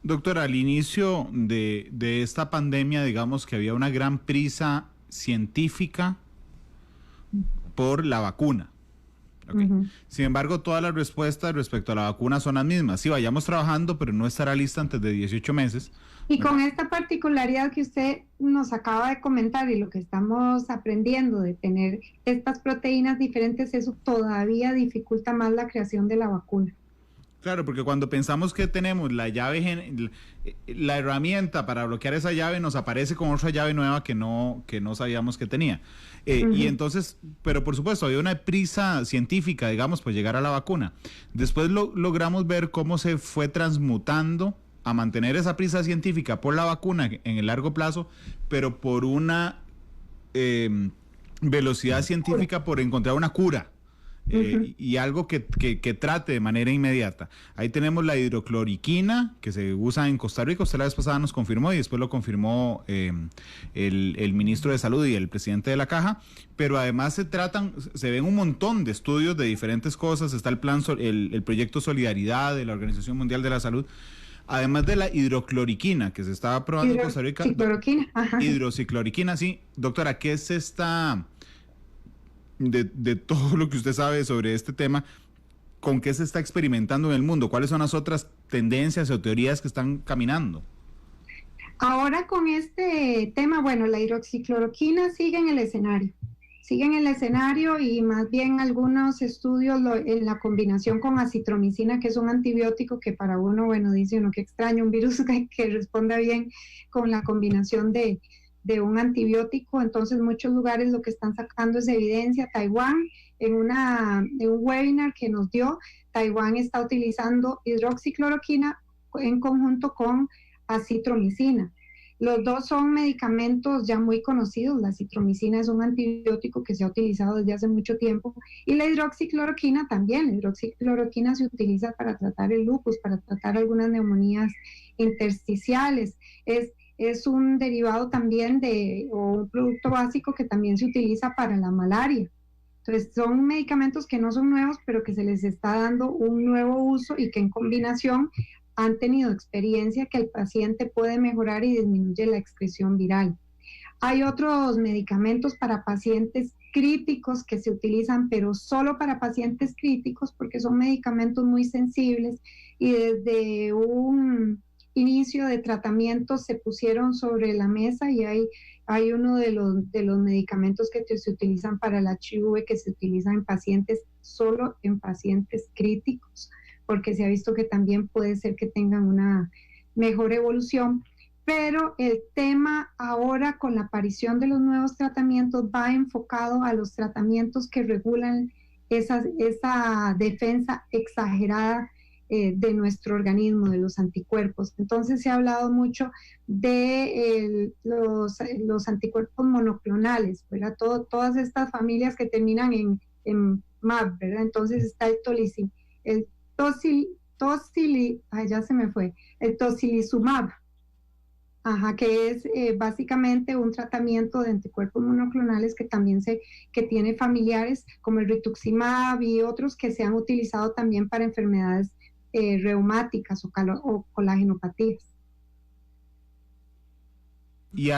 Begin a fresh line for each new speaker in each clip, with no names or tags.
Doctora, al inicio de esta pandemia, digamos que había una gran prisa científica por la vacuna. Okay.
Ujú.
Sin embargo, todas las respuestas respecto a la vacuna son las mismas. Sí, vayamos trabajando, pero no estará lista antes de 18 meses.
Y con
¿Verdad?
esta particularidad que usted nos acaba de comentar y lo que estamos aprendiendo de tener estas proteínas diferentes, eso todavía dificulta más la creación de la vacuna.
Claro, porque cuando pensamos que tenemos la llave, la herramienta para bloquear esa llave, nos aparece con otra llave nueva que no sabíamos que tenía. Y
Ujú.
entonces, pero por supuesto, había una prisa científica, digamos, pues llegar a la vacuna. Después logramos ver cómo se fue transmutando a mantener esa prisa científica por la vacuna en el largo plazo, pero por una velocidad científica por encontrar una cura.
Ujú.
Y algo que trate de manera inmediata. Ahí tenemos la hidrocloriquina, que se usa en Costa Rica. Usted la vez pasada nos confirmó y después lo confirmó el ministro de Salud y el presidente de la Caja. Pero además se ven un montón de estudios de diferentes cosas. Está el plan, el proyecto Solidaridad de la Organización Mundial de la Salud. Además de la hidrocloriquina, que se estaba probando en Costa Rica.
Hidroxicloroquina, ajá.
Hidrocicloroquina, sí. Doctora, ¿qué es esta? De todo lo que usted sabe sobre este tema, ¿con qué se está experimentando en el mundo? ¿Cuáles son las otras tendencias o teorías que están caminando?
Ahora con este tema, bueno, la hidroxicloroquina sigue en el escenario y más bien algunos estudios en la combinación con acitromicina, que es un antibiótico que para uno, bueno, dice uno que extraño, un virus que responda bien con la combinación de un antibiótico. Entonces muchos lugares lo que están sacando es evidencia. Taiwán, en un webinar que nos dio, Taiwán está utilizando hidroxicloroquina en conjunto con acitromicina. Los dos son medicamentos ya muy conocidos. La acitromicina es un antibiótico que se ha utilizado desde hace mucho tiempo y la hidroxicloroquina también. La hidroxicloroquina se utiliza para tratar el lupus, para tratar algunas neumonías intersticiales. Es un derivado también o un producto básico que también se utiliza para la malaria. Entonces, son medicamentos que no son nuevos, pero que se les está dando un nuevo uso y que en combinación han tenido experiencia que el paciente puede mejorar y disminuye la excreción viral. Hay otros medicamentos para pacientes críticos que se utilizan, pero solo para pacientes críticos, porque son medicamentos muy sensibles y desde un inicio de tratamiento se pusieron sobre la mesa y hay uno de los medicamentos que se utilizan para el HIV que se utiliza en pacientes, solo en pacientes críticos, porque se ha visto que también puede ser que tengan una mejor evolución. Pero el tema ahora con la aparición de los nuevos tratamientos va enfocado a los tratamientos que regulan esa defensa exagerada de nuestro organismo, de los anticuerpos. Entonces se ha hablado mucho de los anticuerpos monoclonales, ¿verdad? Todas estas familias que terminan en MAB, ¿verdad? Entonces está el ya se me fue, el tocilizumab. Ajá, que es básicamente un tratamiento de anticuerpos monoclonales que tiene familiares como el rituximab y otros que se han utilizado también para enfermedades reumáticas o colagenopatías.
Y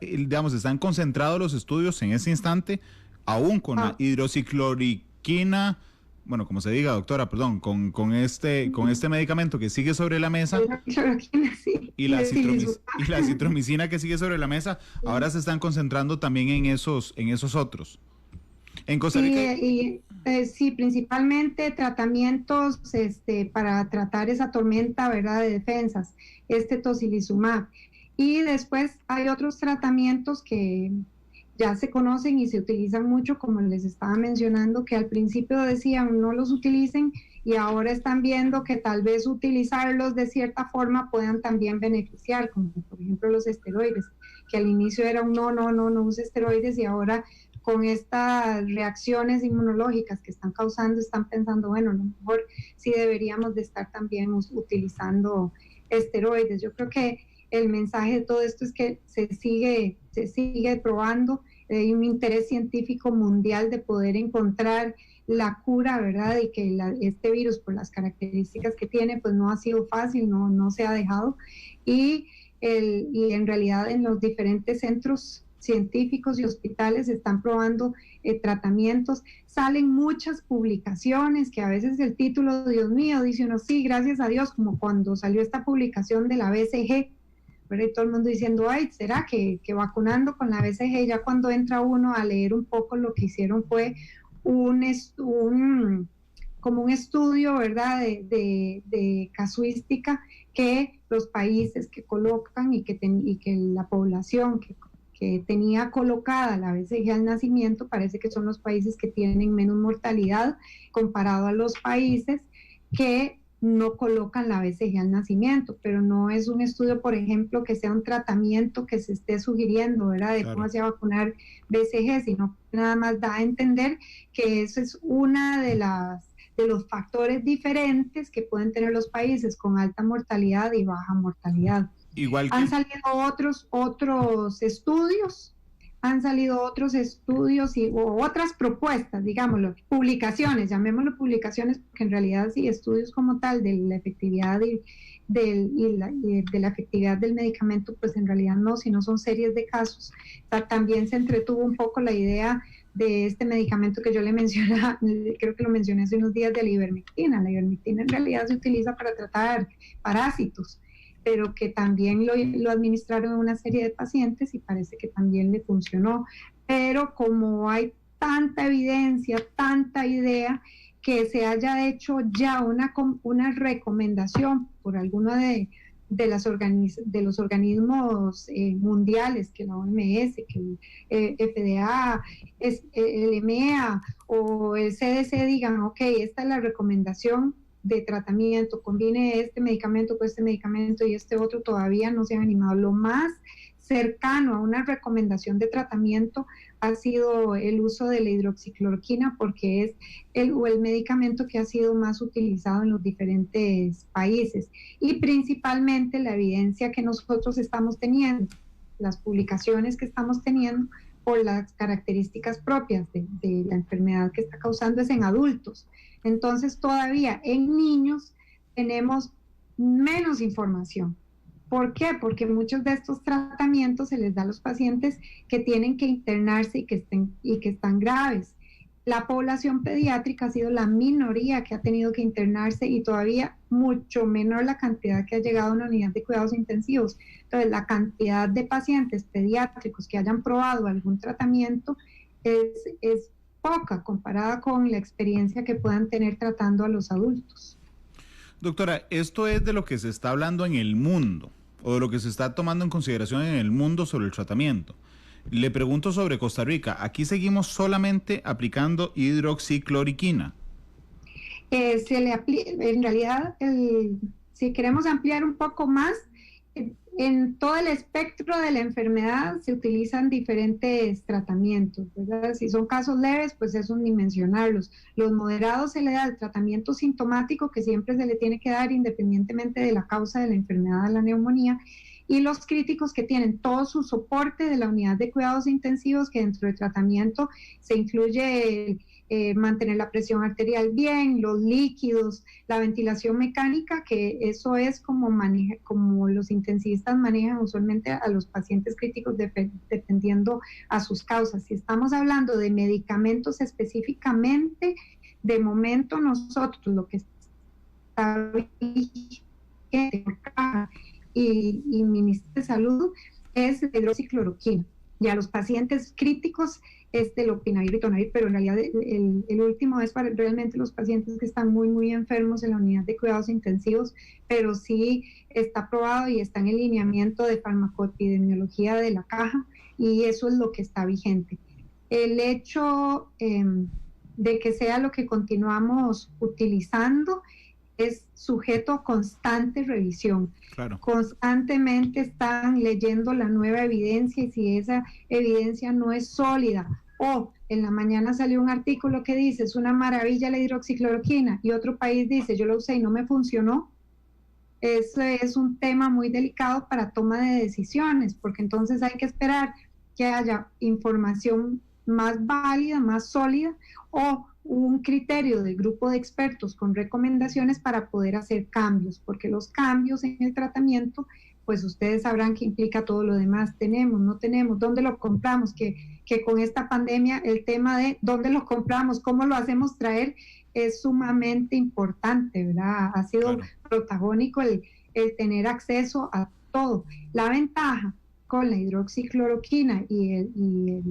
digamos, están concentrados los estudios en ese instante, aún con la
Ah,
hidrocicloroquina, bueno, como se diga, doctora, perdón, con este medicamento que sigue sobre la mesa
la cloroquina, sí,
y
y el silizumab.
y la citromicina que sigue sobre la mesa, ahora se están concentrando también en esos otros. En Costa Rica,
Sí, principalmente tratamientos para tratar esa tormenta, ¿verdad?, de defensas, tocilizumab. Y después hay otros tratamientos que ya se conocen y se utilizan mucho, como les estaba mencionando, que al principio decían no los utilicen y ahora están viendo que tal vez utilizarlos de cierta forma puedan también beneficiar, como por ejemplo los esteroides, que al inicio era un no use esteroides y ahora con estas reacciones inmunológicas que están causando, están pensando, bueno, a lo mejor sí deberíamos de estar también utilizando esteroides. Yo creo que el mensaje de todo esto es que se sigue probando, hay un interés científico mundial de poder encontrar la cura, ¿verdad? Y que este virus, por las características que tiene, pues no ha sido fácil, no se ha dejado. Y en realidad en los diferentes centros científicos y hospitales están probando tratamientos. Salen muchas publicaciones que a veces el título, Dios mío, dice uno, sí, gracias a Dios, como cuando salió esta publicación de la BCG, ¿verdad? Y todo el mundo diciendo, ay, ¿será que vacunando con la BCG? Ya cuando entra uno a leer un poco, lo que hicieron fue como un estudio, ¿verdad?, de casuística, que los países que colocan y que la población que tenía colocada la BCG al nacimiento, parece que son los países que tienen menos mortalidad comparado a los países que no colocan la BCG al nacimiento, pero no es un estudio, por ejemplo, que sea un tratamiento que se esté sugiriendo, ¿verdad?, de cómo se va a vacunar BCG, sino que nada más da a entender que eso es una de los factores diferentes que pueden tener los países con alta mortalidad y baja mortalidad.
Igual que...
Han salido otros estudios o otras propuestas, digámoslo, publicaciones, llamémoslo publicaciones, porque en realidad sí, estudios como tal de la efectividad de la efectividad del medicamento, pues en realidad no, sino son series de casos. O sea, también se entretuvo un poco la idea de este medicamento que yo le mencionaba, creo que lo mencioné hace unos días, de la ivermectina. La ivermectina en realidad se utiliza para tratar parásitos, pero que también lo administraron a una serie de pacientes y parece que también le funcionó. Pero como hay tanta evidencia, tanta idea, que se haya hecho ya una recomendación por alguno de los organismos mundiales, que la OMS, que el FDA, el EMEA o el CDC digan, ok, esta es la recomendación de tratamiento, combine este medicamento con este medicamento y este otro, todavía no se han animado. Lo más cercano a una recomendación de tratamiento ha sido el uso de la hidroxicloroquina, porque es el medicamento que ha sido más utilizado en los diferentes países, y principalmente la evidencia que nosotros estamos teniendo, las publicaciones que estamos teniendo por las características propias de la enfermedad que está causando, es en adultos. Entonces todavía en niños tenemos menos información. ¿Por qué? Porque muchos de estos tratamientos se les da a los pacientes que tienen que internarse y que están graves. La población pediátrica ha sido la minoría que ha tenido que internarse, y todavía mucho menor la cantidad que ha llegado a una unidad de cuidados intensivos. Entonces, la cantidad de pacientes pediátricos que hayan probado algún tratamiento es poca comparada con la experiencia que puedan tener tratando a los adultos.
Doctora, esto es de lo que se está hablando en el mundo, o de lo que se está tomando en consideración en el mundo sobre el tratamiento. Le pregunto sobre Costa Rica. ¿Aquí seguimos solamente aplicando hidroxicloroquina?
En realidad, si queremos ampliar un poco más, en todo el espectro de la enfermedad se utilizan diferentes tratamientos, ¿verdad? Si son casos leves, pues eso ni mencionarlos. Los moderados se le da el tratamiento sintomático, que siempre se le tiene que dar independientemente de la causa de la enfermedad, de la neumonía, y los críticos, que tienen todo su soporte de la unidad de cuidados intensivos, que dentro del tratamiento se incluye mantener la presión arterial bien, los líquidos, la ventilación mecánica, que eso es como los intensivistas manejan usualmente a los pacientes críticos dependiendo a sus causas. Si estamos hablando de medicamentos específicamente, de momento nosotros lo que está vigente y Ministerio de Salud es la hidroxicloroquina. Y a los pacientes críticos lopinavir y ritonavir, pero en realidad el último es para realmente los pacientes que están muy, muy enfermos en la unidad de cuidados intensivos, pero sí está aprobado y está en el lineamiento de farmacoepidemiología de la caja, y eso es lo que está vigente. El hecho de que sea lo que continuamos utilizando es sujeto a constante revisión.
Claro.
Constantemente están leyendo la nueva evidencia, y si esa evidencia no es sólida, o en la mañana salió un artículo que dice es una maravilla la hidroxicloroquina, y otro país dice yo lo usé y no me funcionó, eso es un tema muy delicado para toma de decisiones, porque entonces hay que esperar que haya información más válida, más sólida, o un criterio del grupo de expertos con recomendaciones para poder hacer cambios, porque los cambios en el tratamiento, pues ustedes sabrán que implica todo lo demás, tenemos, no tenemos, dónde lo compramos, que con esta pandemia el tema de dónde lo compramos, cómo lo hacemos traer, es sumamente importante, ¿verdad? Ha sido protagónico el tener acceso a todo. La ventaja con la hidroxicloroquina y el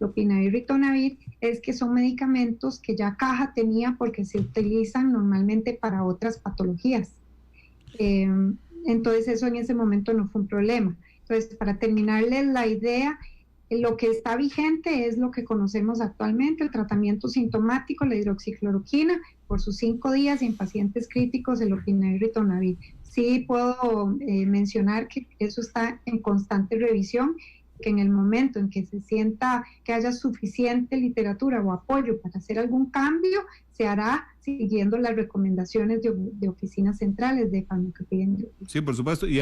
lopinavir ritonavir es que son medicamentos que ya Caja tenía porque se utilizan normalmente para otras patologías. Entonces eso en ese momento no fue un problema. Entonces, para terminarles la idea, lo que está vigente es lo que conocemos actualmente, el tratamiento sintomático, la hidroxicloroquina, por sus 5 días, y en pacientes críticos el lopinavir ritonavir. Sí puedo mencionar que eso está en constante revisión, que en el momento en que se sienta que haya suficiente literatura o apoyo para hacer algún cambio, se hará siguiendo las recomendaciones de oficinas centrales de farmacoepidemiología.
Sí, por supuesto. Y